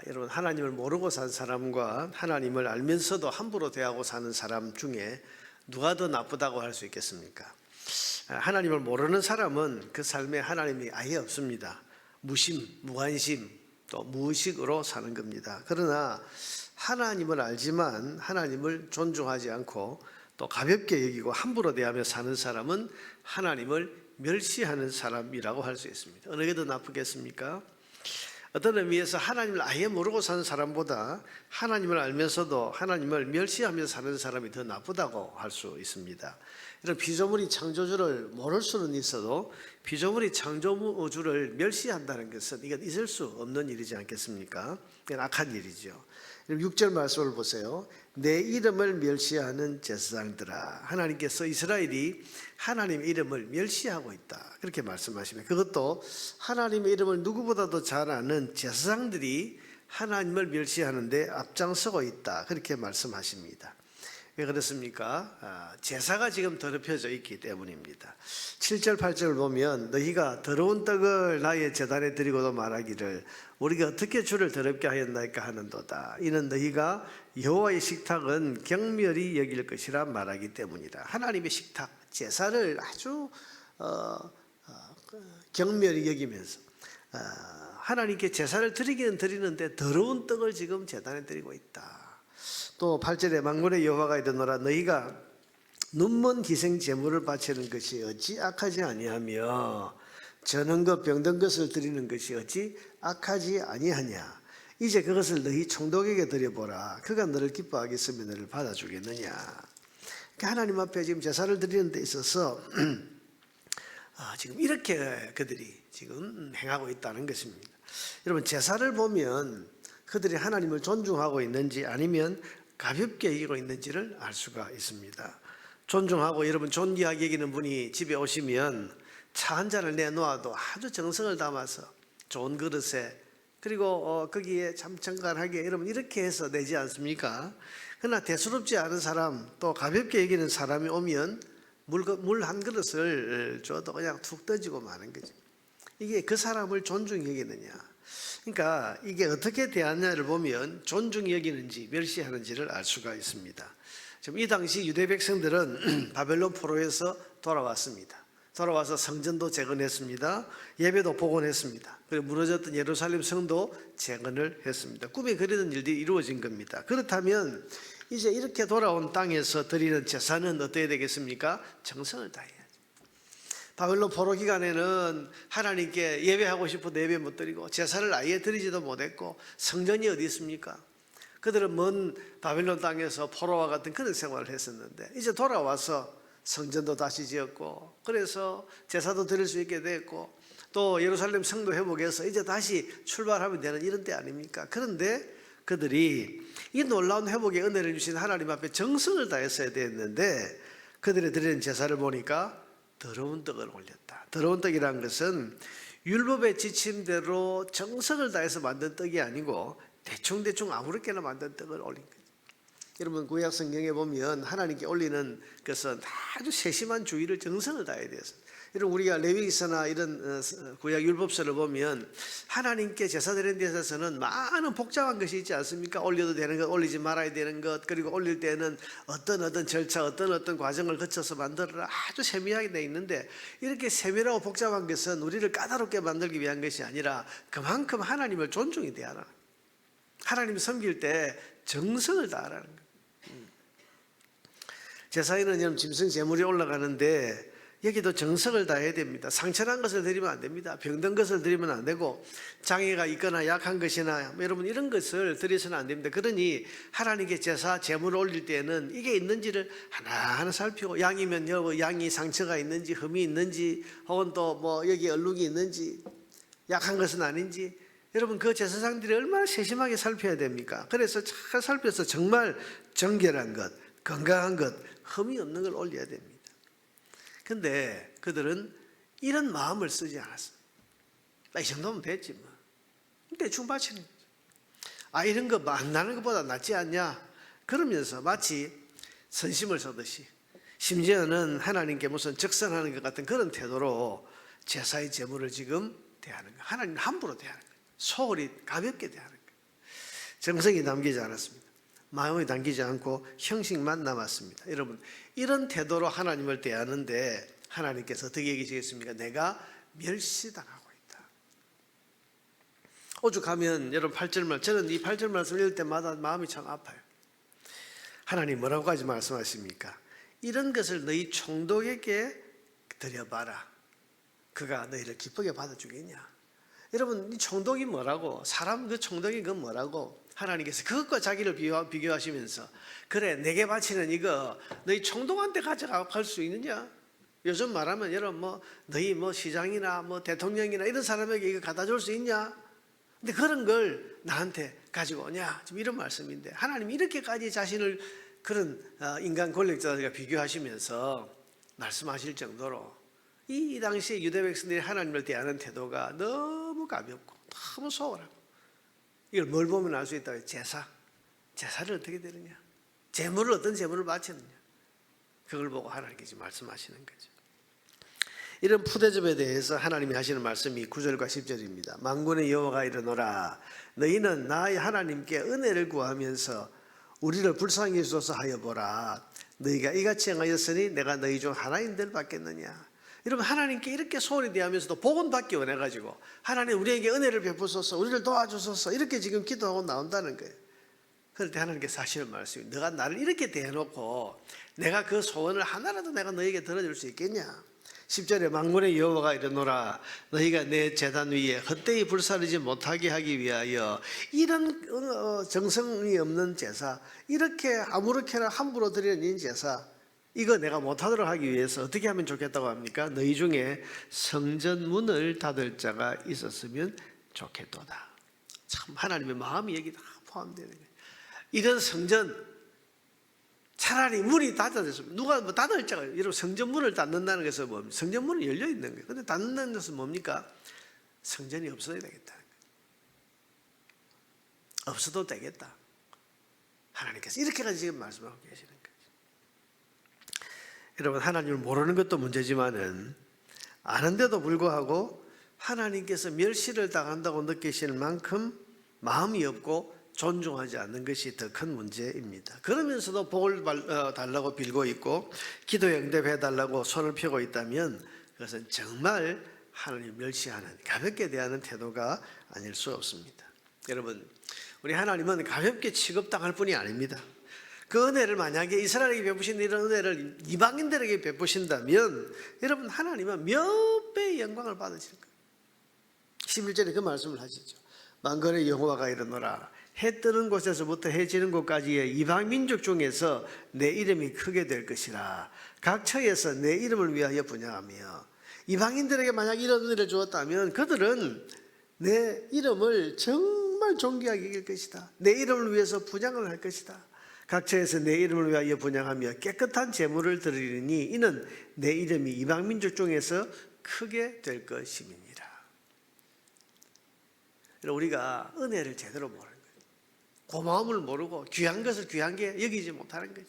여러분, 하나님을 모르고 산 사람과 하나님을 알면서도 함부로 대하고 사는 사람 중에 누가 더 나쁘다고 할 수 있겠습니까? 하나님을 모르는 사람은 그 삶에 하나님이 아예 없습니다. 무심, 무관심, 또 무의식으로 사는 겁니다. 그러나 하나님을 알지만 하나님을 존중하지 않고 또 가볍게 여기고 함부로 대하며 사는 사람은 하나님을 멸시하는 사람이라고 할 수 있습니다. 어느 게 더 나쁘겠습니까? 어떤 의미에서 하나님을 아예 모르고 사는 사람보다 하나님을 알면서도 하나님을 멸시하며 사는 사람이 더 나쁘다고 할 수 있습니다. 이런 피조물이 창조주를 모를 수는 있어도 피조물이 창조주를 멸시한다는 것은 이건 있을 수 없는 일이지 않겠습니까? 이건 악한 일이죠. 6절 말씀을 보세요. 내 이름을 멸시하는 제사장들아. 하나님께서 이스라엘이 하나님의 이름을 멸시하고 있다, 그렇게 말씀하십니다. 그것도 하나님의 이름을 누구보다도 잘 아는 제사장들이 하나님을 멸시하는데 앞장서고 있다, 그렇게 말씀하십니다. 왜 그렇습니까? 제사가 지금 더럽혀져 있기 때문입니다. 7절 8절을 보면 너희가 더러운 떡을 나의 제단에 드리고도 말하기를 우리가 어떻게 주를 더럽게 하였나이까 하는도다. 이는 너희가 여호와의 식탁은 경멸히 여길 것이라 말하기 때문이라. 하나님의 식탁, 제사를 아주 경멸히 여기면서 하나님께 제사를 드리기는 드리는데 더러운 떡을 지금 제단에 드리고 있다. 또 8절에 만군의 여호와가 이르노라. 너희가 눈먼 희생 제물을 바치는 것이 어찌 악하지 아니하며 저는 것 병든 것을 드리는 것이 어찌 악하지 아니하냐. 이제 그것을 너희 총독에게 드려보라. 그가 너를 기뻐하겠으면 너를 받아주겠느냐. 그러니까 하나님 앞에 지금 제사를 드리는 데 있어서 지금 이렇게 그들이 지금 행하고 있다는 것입니다. 여러분, 제사를 보면 그들이 하나님을 존중하고 있는지 아니면 가볍게 여기고 있는지를 알 수가 있습니다. 존중하고 여러분 존귀하게 여기는 분이 집에 오시면 차 한 잔을 내놓아도 아주 정성을 담아서 좋은 그릇에, 그리고 거기에 참 정갈하게 여러분 이렇게 해서 내지 않습니까? 그러나 대수롭지 않은 사람, 또 가볍게 여기는 사람이 오면 물 한 그릇을 줘도 그냥 툭 던지고 마는 거죠. 이게 그 사람을 존중히 여기느냐. 그러니까 이게 어떻게 대하냐를 보면 존중히 여기는지 멸시하는지를 알 수가 있습니다. 지금 이 당시 유대 백성들은 바벨론 포로에서 돌아왔습니다. 돌아와서 성전도 재건했습니다. 예배도 복원했습니다. 그리고 무너졌던 예루살렘 성도 재건을 했습니다. 꿈에 그리던 일들이 이루어진 겁니다. 그렇다면 이제 이렇게 돌아온 땅에서 드리는 제사는 어떻게 되겠습니까? 정성을 다해야죠. 바벨론 포로 기간에는 하나님께 예배하고 싶어도 예배 못 드리고 제사를 아예 드리지도 못했고 성전이 어디 있습니까? 그들은 먼 바벨론 땅에서 포로와 같은 그런 생활을 했었는데 이제 돌아와서 성전도 다시 지었고 그래서 제사도 드릴 수 있게 됐고 또 예루살렘 성도 회복해서 이제 다시 출발하면 되는 이런 때 아닙니까? 그런데 그들이 이 놀라운 회복의 은혜를 주신 하나님 앞에 정성을 다했어야 됐는데 그들이 드리는 제사를 보니까 더러운 떡을 올렸다. 더러운 떡이라는 것은 율법의 지침대로 정성을 다해서 만든 떡이 아니고 대충 아무렇게나 만든 떡을 올린 거죠. 여러분, 구약 성경에 보면 하나님께 올리는 것은 아주 세심한 주의를 정성을 다해야 돼서, 여러분 우리가 레위기서나 이런 구약 율법서를 보면 하나님께 제사 드리는 데 있어서는 많은 복잡한 것이 있지 않습니까? 올려도 되는 것, 올리지 말아야 되는 것, 그리고 올릴 때는 어떤 절차, 어떤 과정을 거쳐서 만들어라, 아주 세밀하게 되어 있는데 이렇게 세밀하고 복잡한 것은 우리를 까다롭게 만들기 위한 것이 아니라 그만큼 하나님을 존중히 대하라. 하나님 섬길 때 정성을 다하라는 거예요. 제사에는 여러분 짐승 제물이 올라가는데 여기도 정성을 다해야 됩니다. 상처난 것을 드리면 안 됩니다. 병든 것을 드리면 안 되고 장애가 있거나 약한 것이나 여러분 이런 것을 드려서는 안 됩니다. 그러니 하나님께 제사 제물을 올릴 때는 이게 있는지를 하나하나 살피고, 양이면 양이 상처가 있는지 흠이 있는지 혹은 또 뭐 여기 얼룩이 있는지 약한 것은 아닌지 여러분 그 제사장들이 얼마나 세심하게 살펴야 됩니까? 그래서 잘 살펴서 정말 정결한 것, 건강한 것, 흠이 없는 걸 올려야 됩니다. 근데 그들은 이런 마음을 쓰지 않았어요. 이 정도면 됐지 뭐. 대충 바치는 거죠. 이런 거 만나는 것보다 낫지 않냐? 그러면서 마치 선심을 쏘듯이, 심지어는 하나님께 무슨 적선하는 것 같은 그런 태도로 제사의 제물을 지금 대하는 거예요. 하나님 함부로 대하는 거예요. 소홀히 가볍게 대하는 거예요. 정성이 담기지 않았습니다. 마음이 담기지 않고 형식만 남았습니다. 여러분, 이런 태도로 하나님을 대하는데 하나님께서 어떻게 얘기하시겠습니까? 내가 멸시당하고 있다. 오죽하면 여러분 8절 저는 이 8절 말씀 읽을 때마다 마음이 참 아파요. 하나님 뭐라고까지 말씀하십니까? 이런 것을 너희 총독에게 드려봐라. 그가 너희를 기쁘게 받아주겠냐? 여러분, 이 총독이 뭐라고? 사람 그 총독이 그 뭐라고? 하나님께서 그것과 자기를 비교하시면서 그래 내게 바치는 이거 너희 총독한테 가져갈 수 있느냐? 요즘 말하면 여러분 너희 시장이나 대통령이나 이런 사람에게 이거 갖다 줄 수 있냐? 근데 그런 걸 나한테 가지고 오냐? 지금 이런 말씀인데 하나님이 이렇게까지 자신을 그런 인간 권력자들과 비교하시면서 말씀하실 정도로 이 당시에 유대 백성들이 하나님을 대하는 태도가 너무 가볍고 너무 소홀하고 이걸 뭘 보면 알 수 있다? 제사를 어떻게 드느냐? 제물을 어떤 제물을 바치느냐? 그걸 보고 하나님께서 말씀하시는 거죠. 이런 푸대접에 대해서 하나님이 하시는 말씀이 9절과 10절입니다. 만군의 여호와가 이르노라 너희는 나의 하나님께 은혜를 구하면서 우리를 불쌍히 여기소서 하여 보라. 너희가 이같이 행하였으니 내가 너희 중 하나인들 받겠느냐? 여러분, 하나님께 이렇게 소홀히 대하면서도 복은 받기 원해가지고 하나님 우리에게 은혜를 베푸소서, 우리를 도와주소서 이렇게 지금 기도하고 나온다는 거예요. 그럴 때 하나님께서 하시는 말씀이 너가 나를 이렇게 대해놓고 내가 그 소원을 하나라도 내가 너에게 들어줄 수 있겠냐? 10절에 만군의 여호와가 이르노라 너희가 내 제단 위에 헛되이 불사르지 못하게 하기 위하여 이런 정성이 없는 제사, 이렇게 아무렇게나 함부로 드리는 제사, 이거 내가 못하도록 하기 위해서 어떻게 하면 좋겠다고 합니까? 너희 중에 성전 문을 닫을 자가 있었으면 좋겠도다. 참 하나님의 마음이 여기 다 포함되는 거예요. 이런 성전 차라리 문이 닫아졌으면 누가 닫을 자가, 여러분 성전 문을 닫는다는 것은 뭡니까? 성전 문은 열려 있는 거예요. 근데 닫는다는 것은 뭡니까? 성전이 없어야 되겠다는 거예요. 없어도 되겠다. 하나님께서 이렇게까지 지금 말씀하고 계시는 거예요. 여러분, 하나님을 모르는 것도 문제지만은 아는데도 불구하고 하나님께서 멸시를 당한다고 느끼시는 만큼 마음이 없고 존중하지 않는 것이 더 큰 문제입니다. 그러면서도 복을 달라고 빌고 있고 기도에 응답해 달라고 손을 펴고 있다면 그것은 정말 하나님 멸시하는, 가볍게 대하는 태도가 아닐 수 없습니다. 여러분, 우리 하나님은 가볍게 취급당할 뿐이 아닙니다. 그 은혜를 만약에 이스라엘에게 베푸신 이런 은혜를 이방인들에게 베푸신다면 여러분, 하나님은 몇 배의 영광을 받으실 거예요. 11절에 그 말씀을 하시죠. 만군의 여호와가 이르노라 해 뜨는 곳에서부터 해 지는 곳까지의 이방 민족 중에서 내 이름이 크게 될 것이라. 각 처에서 내 이름을 위하여 분향하며. 이방인들에게 만약 이런 은혜를 주었다면 그들은 내 이름을 정말 존귀하게 여길 것이다. 내 이름을 위해서 분향을 할 것이다. 각처에서 내 이름을 위하여 분향하며 깨끗한 제물을 드리리니 이는 내 이름이 이방 민족 중에서 크게 될 것임이니라. 우리가 은혜를 제대로 모르는 거예요. 고마움을 모르고 귀한 것을 귀한 게 여기지 못하는 거죠.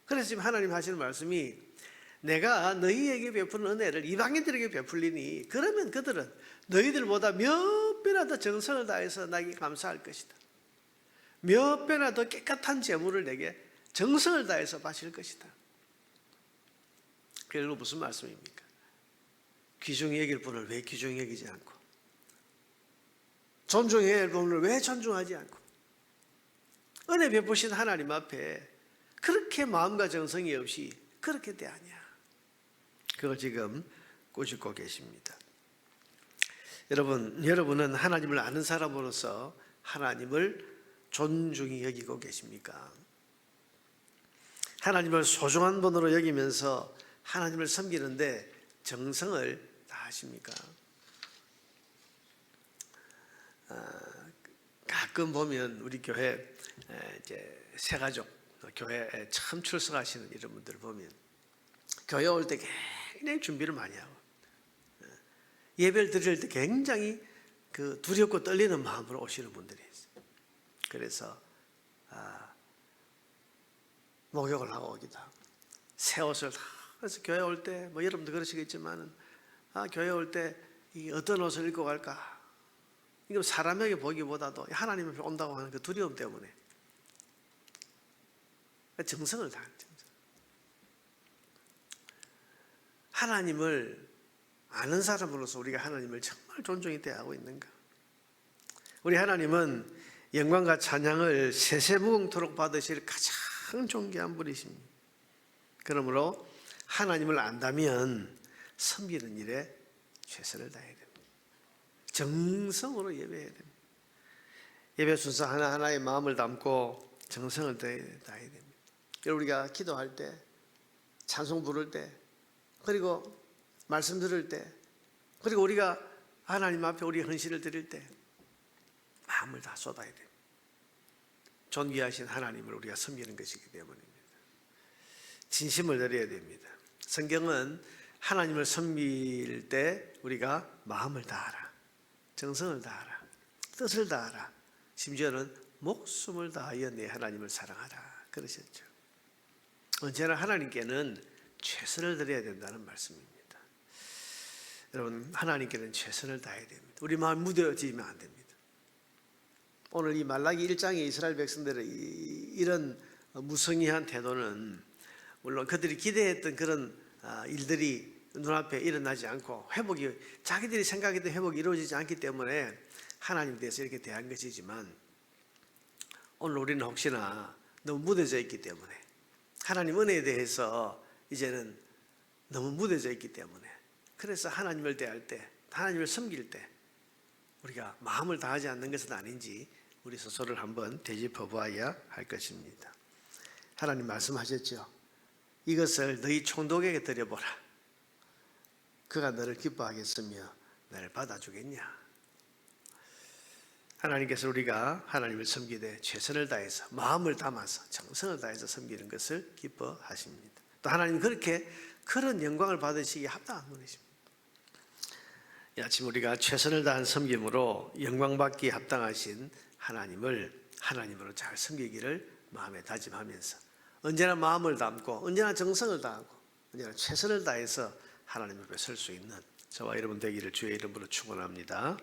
그래서 지금 하나님 하시는 말씀이 내가 너희에게 베푸는 은혜를 이방인들에게 베풀리니 그러면 그들은 너희들보다 몇 배나 더 정성을 다해서 나에게 감사할 것이다. 몇 배나 더 깨끗한 제물을 내게 정성을 다해서 바칠 것이다. 결국 무슨 말씀입니까? 귀중히 여길 분을 왜 귀중히 여기지 않고, 존중해야 할 분을 왜 존중하지 않고, 은혜 베푸신 하나님 앞에 그렇게 마음과 정성이 없이 그렇게 대하냐? 그걸 지금 꾸짖고 계십니다. 여러분은 하나님을 아는 사람으로서 하나님을 존중히 여기고 계십니까? 하나님을 소중한 분으로 여기면서 하나님을 섬기는데 정성을 다하십니까? 가끔 보면 우리 교회 이제 새가족 교회에 처음 출석하시는 이런 분들 보면 교회 올 때 굉장히 준비를 많이 하고 예배를 드릴 때 굉장히 그 두렵고 떨리는 마음으로 오시는 분들이 있어요. 그래서 목욕을 하고 오기도 하고 새 옷을 다, 그래서 교회 올 때 여러분도 그러시겠지만은 교회 올 때 어떤 옷을 입고 갈까 이건 사람에게 보기보다도 하나님 앞에 온다고 하는 그 두려움 때문에 정성을 다하는 정성. 하나님을 아는 사람으로서 우리가 하나님을 정말 존중히 대하고 있는가? 우리 하나님은 영광과 찬양을 세세무궁토록 받으실 가장 존귀한 분이십니다. 그러므로 하나님을 안다면 섬기는 일에 최선을 다해야 됩니다. 정성으로 예배해야 됩니다. 예배 순서 하나하나에 마음을 담고 정성을 다해야 됩니다. 우리가 기도할 때, 찬송 부를 때, 그리고 말씀 들을 때, 그리고 우리가 하나님 앞에 우리 헌신을 드릴 때 마음을 다 쏟아야 됩니다. 존귀하신 하나님을 우리가 섬기는 것이기 때문입니다. 진심을 드려야 됩니다. 성경은 하나님을 섬길 때 우리가 마음을 다하라, 정성을 다하라, 뜻을 다하라, 심지어는 목숨을 다하여 내 하나님을 사랑하라 그러셨죠. 언제나 하나님께는 최선을 드려야 된다는 말씀입니다. 여러분, 하나님께는 최선을 다해야 됩니다. 우리 마음 무뎌지면 안 됩니다. 오늘 이 말라기 1장의 이스라엘 백성들의 이런 무성의한 태도는 물론 그들이 기대했던 그런 일들이 눈앞에 일어나지 않고 자기들이 생각했던 회복이 이루어지지 않기 때문에 하나님에 대해서 이렇게 대한 것이지만, 오늘 우리는 혹시나 너무 무뎌져 있기 때문에, 하나님 은혜에 대해서 이제는 너무 무뎌져 있기 때문에, 그래서 하나님을 대할 때, 하나님을 섬길 때 우리가 마음을 다하지 않는 것은 아닌지 우리 스스로를 한번 되짚어 보아야 할 것입니다. 하나님 말씀하셨죠. 이것을 너희 총독에게 드려보라. 그가 너를 기뻐하겠으며 너를 받아주겠냐. 하나님께서 우리가 하나님을 섬기되 최선을 다해서 마음을 담아서 정성을 다해서 섬기는 것을 기뻐하십니다. 또 하나님 그런 영광을 받으시기에 합당한 분이십니다. 이 아침 우리가 최선을 다한 섬김으로 영광받기에 합당하신 하나님으로 잘 섬기기를 마음에 다짐하면서 언제나 마음을 담고 언제나 정성을 다하고 언제나 최선을 다해서 하나님 앞에 설 수 있는 저와 여러분 되기를 주의 이름으로 축원합니다.